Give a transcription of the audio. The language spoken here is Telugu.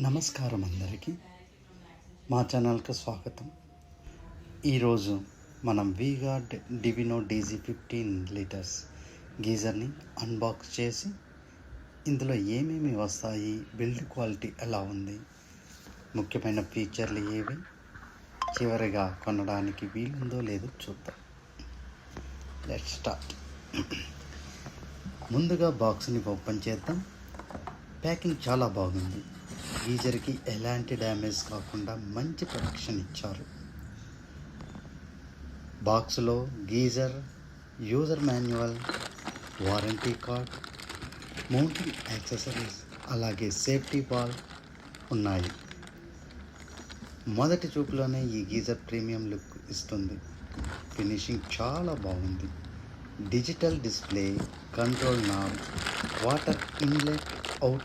నమస్కారం అందరికీ. మా ఛానల్కి స్వాగతం. ఈరోజు మనం వీగార్డ్ డివినో డీజీ 15 లీటర్స్ గీజర్ని అన్బాక్స్ చేసి ఇందులో ఏమేమి వస్తాయి, బిల్డ్ క్వాలిటీ ఎలా ఉంది, ముఖ్యమైన ఫీచర్లు ఏవి, చివరిగా కొనడానికి వీలుందో లేదో చూద్దాం. Let's start. ముందుగా బాక్స్ని ఓపెన్ చేద్దాం. ప్యాకింగ్ చాలా బాగుంది. గీజర్కి ఎలాంటి డ్యామేజ్ కాకుండా మంచి ప్రొటెక్షన్ ఇచ్చారు. బాక్స్లో geyser, user manual, warranty card, mounting accessories, అలాగే సేఫ్టీ బాల్ ఉన్నాయి. మొదటి చూపులోనే ఈ గీజర్ ప్రీమియం లుక్ ఇస్తుంది. ఫినిషింగ్ చాలా బాగుంది. Digital display, control knob, water inlet, out